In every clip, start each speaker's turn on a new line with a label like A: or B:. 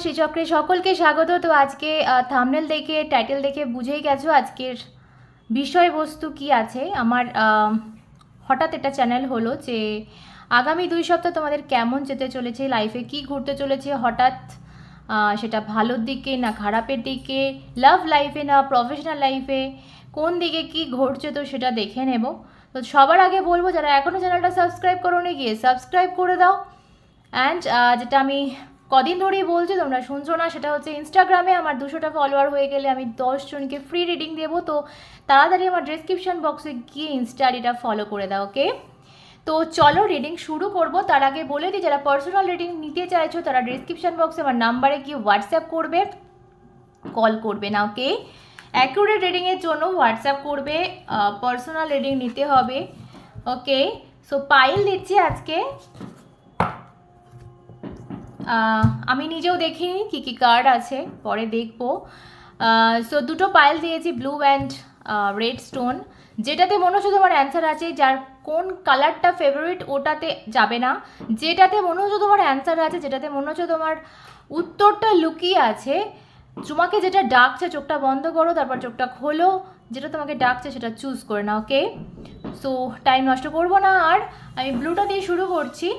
A: শ্রীচক্রে সকলকে স্বাগত। তো আজকে থাম্বনেল দেখে টাইটেল দেখে বুঝেই গেছো আজকের বিষয়বস্তু কি আছে। আমার হঠাৎ এটা চ্যানেল হলো যে আগামী 2 সপ্তাহ তোমাদের কেমন যেতে চলেছে, লাইফে কি ঘুরতে চলেছে হঠাৎ, সেটা ভালোর দিকে না খারাপের দিকে, লাভ লাইফে না প্রফেশনাল লাইফে, কোন দিকে কি ঘটছে তো সেটা দেখে নেব। তো সবার আগে বলবো যারা এখনও চ্যানেলটা সাবস্ক্রাইব করোনি গিয়ে সাবস্ক্রাইব করে দাও। অ্যান্ড যেটা আমি কদিন ধরেই বলছি তোমরা শুনছো না, সেটা হচ্ছে ইনস্টাগ্রামে আমার 200টা ফলোয়ার হয়ে গেলে আমি 10 জনকে ফ্রি রিডিং দেবো। তো তাড়াতাড়ি আমার ডেসক্রিপশন বক্সে গিয়ে ইনস্টা আইডিটা ফলো করে দাও, ওকে? তো চলো রিডিং শুরু করব। তার আগে বলে দিই যারা পার্সোনাল রিডিং নিতে চাইছো তারা ডেসক্রিপশন বক্সে আমার নাম্বারে গিয়ে হোয়াটসঅ্যাপ করবে, কল করবে না, ওকে? অ্যাকুরেট রিডিংয়ের জন্য হোয়াটসঅ্যাপ করবে, পার্সোনাল রিডিং নিতে হবে, ওকে? সো পাইল দিচ্ছি আজকে। আমি নিজেও দেখিনি কী কী কার্ড আছে, পরে দেখবো। সো দুটো পাইল দিয়েছি, ব্লু অ্যান্ড রেড স্টোন। যেটাতে মনে হচ্ছে তোমার অ্যান্সার আছে, যার কোন কালারটা ফেভারিট ওটাতে যাবে না। যেটাতে মনে হচ্ছে তোমার অ্যান্সার আছে, যেটাতে মনে হচ্ছে তোমার উত্তরটা লুকিয়ে আছে, তোমাকে যেটা ডাকছে চোখটা বন্ধ করো, তারপর চোখটা খোলো, যেটা তোমাকে ডাকছে সেটা চুজ করে নাও, ওকে? সো টাইম নষ্ট করবো না আর, আমি ব্লুটা দিয়ে শুরু করছি।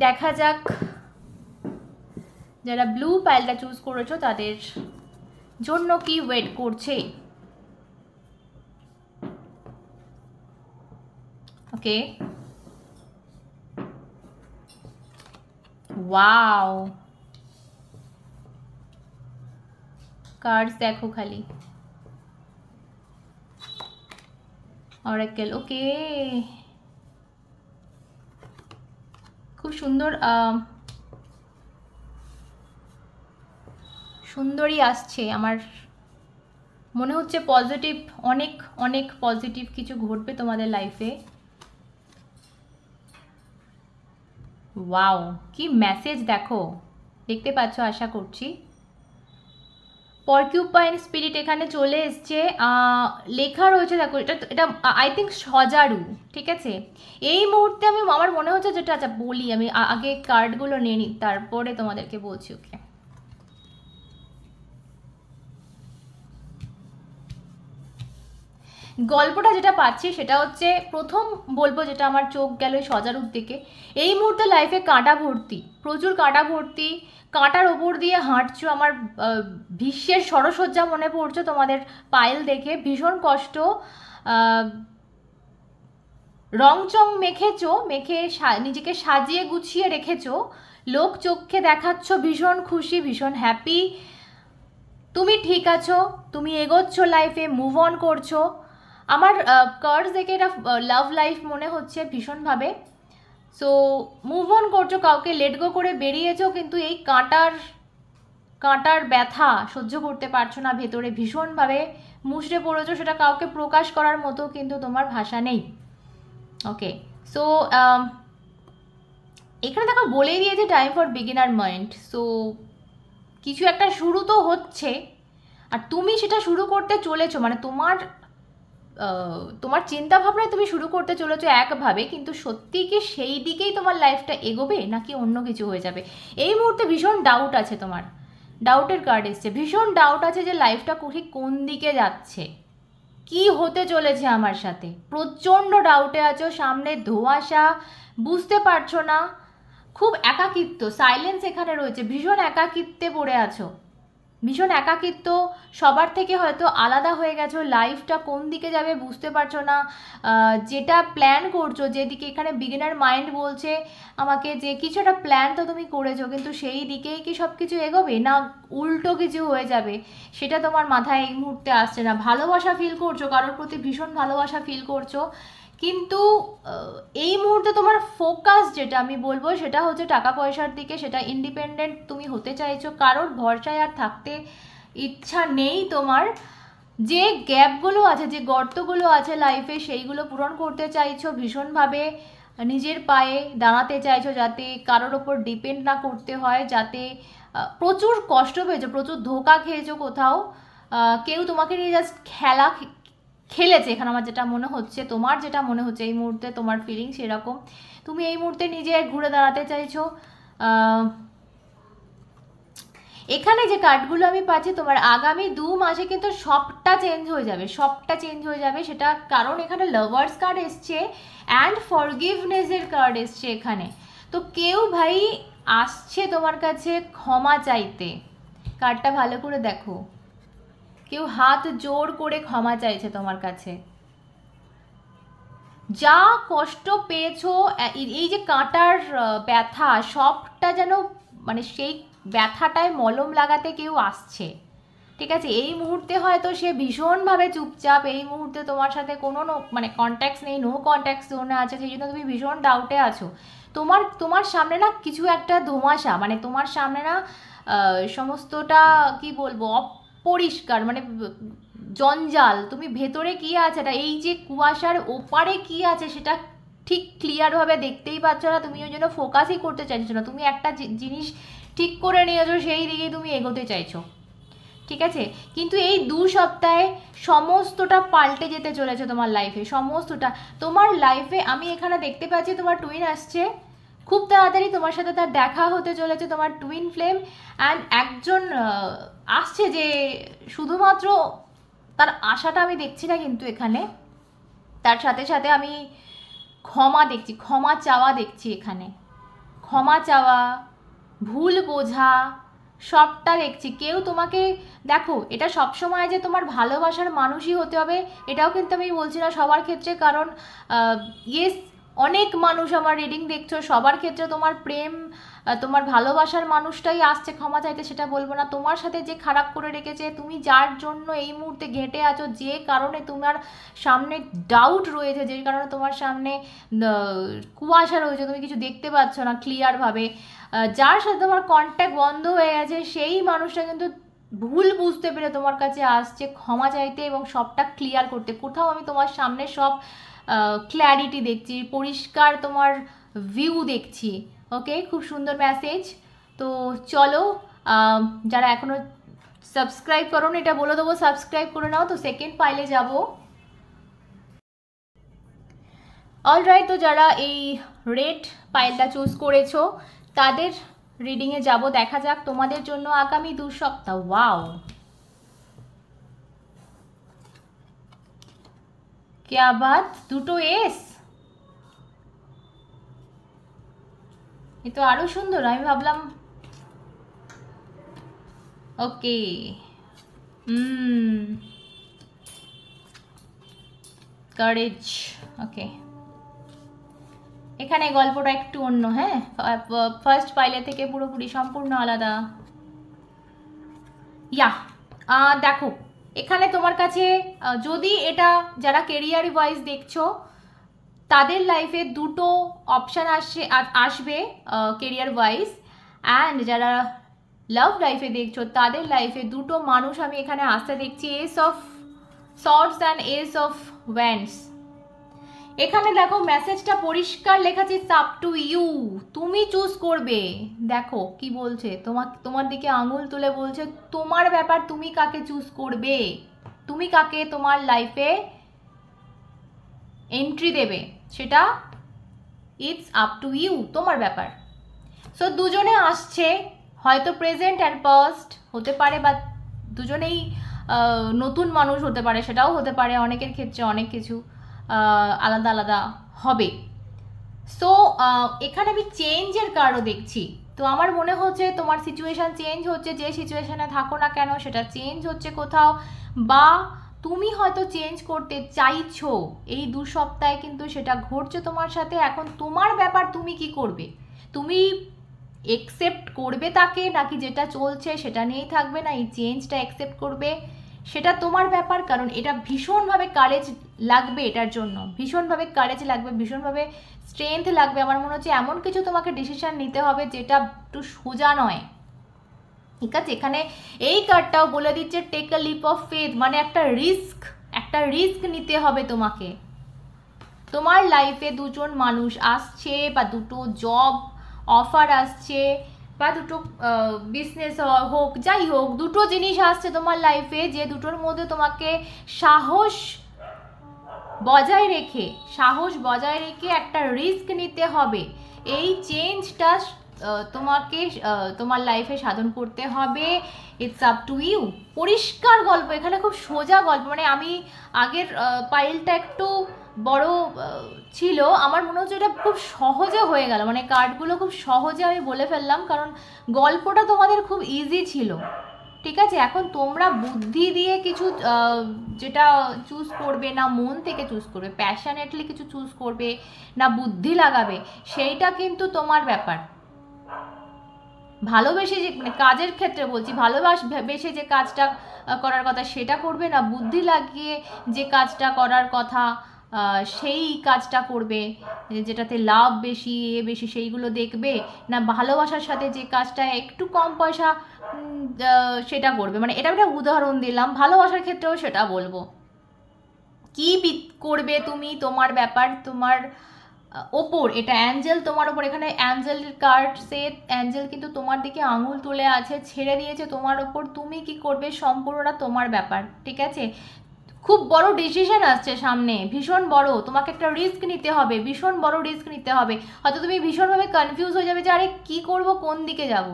A: দেখা যাক যারা ব্লু পাইলটা চুজ করেছো তাদের জন্য কি ওয়েট করছে, ওকে? ওয়াও, কার্ডস দেখো খালি, অরাকেল, ওকে, খুব সুন্দর, সুন্দরই আসছে। আমার মনে হচ্ছে পজিটিভ, অনেক অনেক পজিটিভ কিছু ঘটবে তোমাদের লাইফে। ওয়াও, কি মেসেজ দেখো, দেখতে পাচ্ছ আশা করছি। পরকিউপাইন স্পিরিট এখানে চলে এসছে, লেখা রয়েছে দেখো, এটা এটা আই থিঙ্ক সজারু, ঠিক আছে? এই মুহূর্তে আমি আমার মনে হচ্ছে যেটা, আচ্ছা বলি আমি আগে কার্ডগুলো নিয়ে নিই তারপরে তোমাদেরকে বলছি, ওকে? গল্পটা যেটা পাচ্ছি সেটা হচ্ছে, প্রথম বলবো যেটা আমার চোখ গেল সজারুর দিকে। এই মুহূর্তে লাইফে কাঁটা ভর্তি, প্রচুর কাঁটা ভর্তি, কাঁটার ওপর দিয়ে হাঁটছো। আমার ভীষ্মের সরসজ্জা মনে পড়ছে তোমাদের পায়েল দেখে, ভীষণ কষ্ট। রংচং মেখেছো, মেখে নিজেকে সাজিয়ে গুছিয়ে রেখেছো, লোক চোখে দেখাচ্ছ ভীষণ খুশি, ভীষণ হ্যাপি। তুমি ঠিক আছো, তুমি এগোচ্ছ লাইফে, মুভ অন করছো। আমার কার্ডস দেখে এটা লাভ লাইফ মনে হচ্ছে ভীষণভাবে। সো মুভ অন করছো, কাউকে লেট গো করে বেরিয়েছো, কিন্তু এই কাঁটার ব্যথা সহ্য করতে পারছো না, ভেতরে ভীষণভাবে মুষড়ে পড়েছো, সেটা কাউকে প্রকাশ করার মতো কিন্তু তোমার ভাষা নেই, ওকে? সো এখানে দেখো বলেই দিয়েছে time for beginner mind. So কিছু একটা শুরু তো হচ্ছে, আর তুমি সেটা শুরু করতে চলেছো, মানে তোমার চিন্তা ভাবনায় তুমি শুরু করতে চলেছো একভাবে, কিন্তু সত্যি কি সেই দিকেই তোমার লাইফটা এগোবে নাকি অন্য কিছু হয়ে যাবে? এই মুহূর্তে ভীষণ ডাউট আছে তোমার, ডাউটের কার্ড এসছে, ভীষণ ডাউট আছে যে লাইফটা ঠিক কোন দিকে যাচ্ছে, কি হতে চলেছে আমার সাথে, প্রচণ্ড ডাউটে আছো, সামনে ধোঁয়াশা, বুঝতে পারছো না, খুব একাকিত্ব, সাইলেন্স এখানে রয়েছে, ভীষণ একাকিত্বে পড়ে আছো, ভীষণ একাকিত্ব, সবার থেকে হয়তো আলাদা হয়ে গেছো, লাইফটা কোন দিকে যাবে বুঝতে পারছো না। যেটা প্ল্যান করছো, যেদিকে এখানে বিগিনার মাইন্ড বলছে আমাকে যে কিছু একটা প্ল্যান তো তুমি করেছো, কিন্তু সেই দিকেই কি সব কিছু এগোবে না উল্টো কিছু হয়ে যাবে, সেটা তোমার মাথায় এই মুহূর্তে আসছে না। ভালোবাসা ফিল করছো, কারোর প্রতি ভীষণ ভালোবাসা ফিল করছো, কিন্তু এই মুহূর্তে তোমার ফোকাস যেটা আমি বলবো সেটা হচ্ছে টাকা পয়সার দিকে, সেটা ইন্ডিপেন্ডেন্ট তুমি হতে চাইছো, কারোর ভরসায় আর থাকতে ইচ্ছা নেই তোমার। যে গ্যাপগুলো আছে, যে গর্তগুলো আছে লাইফে, সেইগুলো পূরণ করতে চাইছো ভীষণভাবে, নিজের পায়ে দাঁড়াতে চাইছো, যাতে কারোর ওপর ডিপেন্ড না করতে হয়, যাতে প্রচুর কষ্ট পেয়েছো, প্রচুর ধোঁকা খেয়েছো কোথাও, কেউ তোমাকে নিয়ে জাস্ট খেলেছে এখানে, আমার যেটা মনে হচ্ছে, তোমার যেটা মনে হচ্ছে এই মুহূর্তে তোমার ফিলিং সেরকম। তুমি এই মুহূর্তে নিজে ঘুরে দাঁড়াতে চাইছো, এখানে যে কার্ডগুলো আমি পাচ্ছি তোমার আগামী 2 মাসে কিন্তু সবটা চেঞ্জ হয়ে যাবে, সবটা চেঞ্জ হয়ে যাবে। সেটা কারণ এখানে লাভার্স কার্ড এসছে অ্যান্ড ফরগিভনেসের কার্ড এসছে এখানে। তো কেউ ভাই আসছে তোমার কাছে ক্ষমা চাইতে, কার্ডটা ভালো করে দেখো, কেউ হাত জোর করে ক্ষমা চাইছে তোমার কাছে। যা কষ্ট পেয়েছো, এই যে কাঁটার ব্যথা, সবটা যেন মানে সেই ব্যথাটায় মলম লাগাতে কেউ আসছে, ঠিক আছে? এই মুহূর্তে হয়তো সে ভীষণভাবে চুপচাপ, এই মুহূর্তে তোমার সাথে কোনো মানে কন্ট্যাক্টস নেই, নো কন্ট্যাক্ট জোনে আছে, সেই জন্য তুমি ভীষণ ডাউটে আছো। তোমার সামনে না কিছু একটা ধোঁয়াশা, মানে তোমার সামনে না সমস্তটা কি বলবো অপরিষ্কার, মানে জঞ্জাল। তুমি ভেতরে কি আছে, এই যে কুয়াশার ওপারে কি আছে সেটা ঠিক ক্লিয়ারভাবে দেখতেই পাচ্ছ না, তুমি ওই জন্য ফোকাসই করতে চাইছো না। তুমি একটা জিনিস ঠিক করে নিয়েছো, সেই দিকেই তুমি এগোতে চাইছো, ঠিক আছে? কিন্তু এই 2 সপ্তাহে সমস্তটা পাল্টে যেতে চলেছে তোমার লাইফে, সমস্তটা তোমার লাইফে। আমি এখানে দেখতে পাচ্ছি তোমার টুইন আসছে, খুব তাড়াতাড়ি তোমার সাথে তার দেখা হতে চলেছে, তোমার টুইন ফ্লেম। অ্যান্ড একজন আসছে যে শুধুমাত্র তার আশাটা আমি দেখছি না, কিন্তু এখানে তার সাথে সাথে আমি ক্ষমা দেখছি, ক্ষমা চাওয়া দেখছি এখানে, ক্ষমা চাওয়া, ভুল বোঝা, সবটা দেখছি। কেউ তোমাকে দেখো, এটা সবসময় যে তোমার ভালোবাসার মানুষই হতে হবে এটাও কিন্তু আমি বলছি না সবার ক্ষেত্রে, কারণ ইয়েস অনেক মানুষ আমার রিডিং দেখছো, সবার ক্ষেত্রে তোমার প্রেম, তোমার ভালোবাসার মানুষটাই আসছে ক্ষমা চাইতে, সেটা বলবো না। তোমার সাথে যে খারাপ করে রেখেছে, তুমি যার জন্য এই মুহূর্তে ঘেঁটে আছো, যে কারণে তোমার সামনে ডাউট রয়েছে, যে কারণে তোমার সামনে কুয়াশা রয়েছে, তুমি কিছু দেখতে পাচ্ছ না ক্লিয়ারভাবে, যার সাথে তোমার কন্ট্যাক্ট বন্ধ হয়ে গেছে, সেই মানুষটা কিন্তু ভুল বুঝতে পেরে তোমার কাছে আসছে ক্ষমা চাইতে এবং সবটা ক্লিয়ার করতে। কোথাও আমি তোমার সামনে সব ক্ল্যারিটি দেখছি, পরিষ্কার তোমার ভিউ দেখছি। ওকে, খুব সুন্দর মেসেজ। তো চলো, যারা এখনও সাবস্ক্রাইব করো না, এটা বলে দেবো সাবস্ক্রাইব করে নাও। তো সেকেন্ড পাইলে যাব। অলরাইট, তো যারা এই রেড পাইলটা চুজ করেছো তাদের রিডিংয়ে যাব। দেখা যাক তোমাদের জন্য আগামী 2 সপ্তাহ। ওয়াও, क्या बात, 2টো এস, এ তো আরো সুন্দর। আমি ভাবলাম ওকে, কারেজ। ওকে, এখানে গল্পটা একটু অন্য, হ্যাঁ, ফার্স্ট পাইলে থেকে পুরোপুরি সম্পূর্ণ আলাদা। ইয়া, দেখো এখানে তোমার কাছে যদি এটা যারা কেরিয়ার ওয়াইজ দেখছো তাদের লাইফে 2টো অপশান আসবে কেরিয়ার ওয়াইজ, অ্যান্ড যারা লাভ লাইফে দেখছো তাদের লাইফে 2টো মানুষ আমি এখানে আসতে দেখছি, S of sorts and S of wands. এখানে দেখো মেসেজটা পরিষ্কার লেখা আছে, ইটস আপ টু ইউ, তুমি চুজ করবে। দেখো কি বলছে, তোমার দিকে আঙুল তুলে বলছে তোমার ব্যাপার, তুমি কাকে চুজ করবে, তুমি কাকে তোমার লাইফে এন্ট্রি দেবে, সেটা ইটস আপ টু ইউ, তোমার ব্যাপার। সো দুজনে আসছে, হয়তো প্রেজেন্ট অ্যান্ড পাস্ট হতে পারে, বা দুজনেই নতুন মানুষ হতে পারে, সেটাও হতে পারে। অনেকের ক্ষেত্রে অনেক কিছু আলাদা আলাদা হবে। সো এখানে আমি চেঞ্জের কার্ডও দেখছি। তো আমার মনে হচ্ছে তোমার সিচুয়েশান চেঞ্জ হচ্ছে, যে সিচুয়েশানে থাকো না কেন সেটা চেঞ্জ হচ্ছে কোথাও, বা তুমি হয়তো চেঞ্জ করতে চাইছো। এই 2 সপ্তাহে কিন্তু সেটা ঘটছে তোমার সাথে। এখন তোমার ব্যাপার, তুমি কি করবে, তুমি একসেপ্ট করবে তাকে, নাকি যেটা চলছে সেটা নিয়েই থাকবে, না এই চেঞ্জটা অ্যাকসেপ্ট করবে, সেটা তোমার ব্যাপার। কারণ এটা ভীষণভাবে কারেজ লাগবে, এটার জন্য ভীষণভাবে কারেজ লাগবে, ভীষণভাবে স্ট্রেংথ লাগবে। আমার মনে হচ্ছে এমন কিছু তোমাকে ডিসিশন নিতে হবে যেটা একটু সোজা নয়, ঠিক আছে? এখানে এই কার্ডটাও বলে দিচ্ছে take a leap of faith, মানে একটা রিস্ক নিতে হবে তোমাকে। তোমার লাইফে 2জন মানুষ আসছে, বা 2টো জব অফার আসছে, বা 2টো বিজনেস হোক, যাই হোক 2টো জিনিস আসছে তোমার লাইফে, যে 2টোর মধ্যে তোমাকে সাহস বজায় রেখে একটা রিস্ক নিতে হবে। এই চেঞ্জটা তোমাকে তোমার লাইফে সাধন করতে হবে, ইটস আপ টু ইউ। পরিষ্কার গল্প, এখানে খুব সোজা গল্প। মানে আমি আগের পাইলটা একটু বড় ছিল, আমার মনে হচ্ছে এটা খুব সহজে হয়ে গেল, মানে কার্ডগুলো খুব সহজে আমি বলে ফেললাম, কারণ গল্পটা তোমাদের খুব ইজি ছিল। ঠিক আছে, এখন তোমরা বুদ্ধি দিয়ে কিছু যেটা চুজ করবে, না মন থেকে চুজ করবে, প্যাশনেটলি কিছু চুজ করবে, না বুদ্ধি লাগাবে, সেইটা কিন্তু তোমার ব্যাপার। ভালোবেসে যে, মানে কাজের ক্ষেত্রে বলছি, ভালোবাসে যে কাজটা করার কথা সেটা করবে, না বুদ্ধি লাগিয়ে যে কাজটা করার কথা সেই কাজটা করবে, যেটাতে লাভ বেশি বেশি সেইগুলো দেখবে, না ভালোবাসার সাথে যে কাজটা একটু কম পয়সা সেটা করবে। মানে এটা একটা উদাহরণ দিলাম, ভালোবাসার ক্ষেত্রেও সেটা বলবো। কি করবে তুমি, তোমার ব্যাপার, তোমার ওপর। এটা অ্যাঞ্জেল তোমার ওপর, এখানে অ্যাঞ্জেল কার্ড সেট, অ্যাঞ্জেল কিন্তু তোমার দিকে আঙুল তুলে আছে, ছেড়ে দিয়েছে তোমার ওপর। তুমি কি করবে সম্পূর্ণটা তোমার ব্যাপার। ঠিক আছে, খুব বড় ডিসিশন আসছে সামনে, ভীষণ বড়, তোমাকে একটা রিস্ক নিতে হবে, ভীষণ বড় রিস্ক নিতে হবে। হয়তো তুমি ভীষণভাবে কনফিউজ হয়ে যাবে যে আরে কী করবো, কোন দিকে যাব,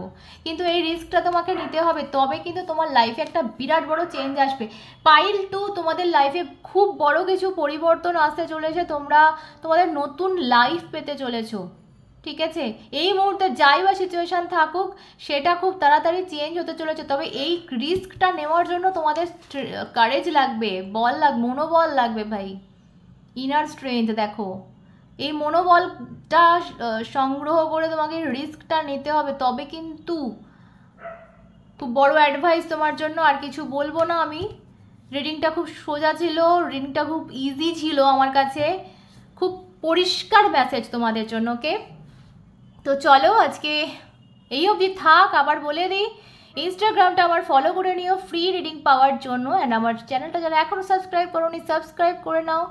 A: কিন্তু এই রিস্কটা তোমাকে নিতে হবে, তবে কিন্তু তোমার লাইফে একটা বিরাট বড় চেঞ্জ আসবে। পাইল 2 তোমাদের লাইফে খুব বড় কিছু পরিবর্তন আসতে চলেছে, তোমরা তোমাদের নতুন লাইফ পেতে চলেছো। ঠিক আছে, এই মুহূর্তে যাই বা সিচুয়েশান থাকুক সেটা খুব তাড়াতাড়ি চেঞ্জ হতে চলেছে, তবে এই রিস্কটা নেওয়ার জন্য তোমাদের কারেজ লাগবে, মনোবল লাগবে ভাই, ইনার স্ট্রেংথ। দেখো, এই মনোবলটা সংগ্রহ করে তোমাকে রিস্কটা নিতে হবে, তবে কিন্তু খুব বড় অ্যাডভাইস তোমার জন্য, আর কিছু বলবো না আমি। রিডিংটা খুব সোজা ছিল, রিডিংটা খুব ইজি ছিল আমার কাছে, খুব পরিষ্কার মেসেজ তোমাদের জন্য। ওকে, তো চলো আজকে এই অবধি থাক। আবার বলে দিই, ইনস্টাগ্রামটা আমার ফলো করে নিও ফ্রি রিডিং পাওয়ার জন্য, অ্যান্ড আমার চ্যানেলটা যারা এখনও সাবস্ক্রাইব করোনি সাবস্ক্রাইব করে নাও।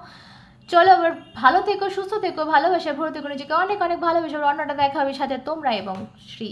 A: চলো আবার, ভালো থেকো, সুস্থ থেকো, ভালোবাসা ভরে থেকো, নিজেকে অনেক অনেক ভালোবাসা। রান্নাটা দেখা হবে সাথে তোমরা এবং শ্রী।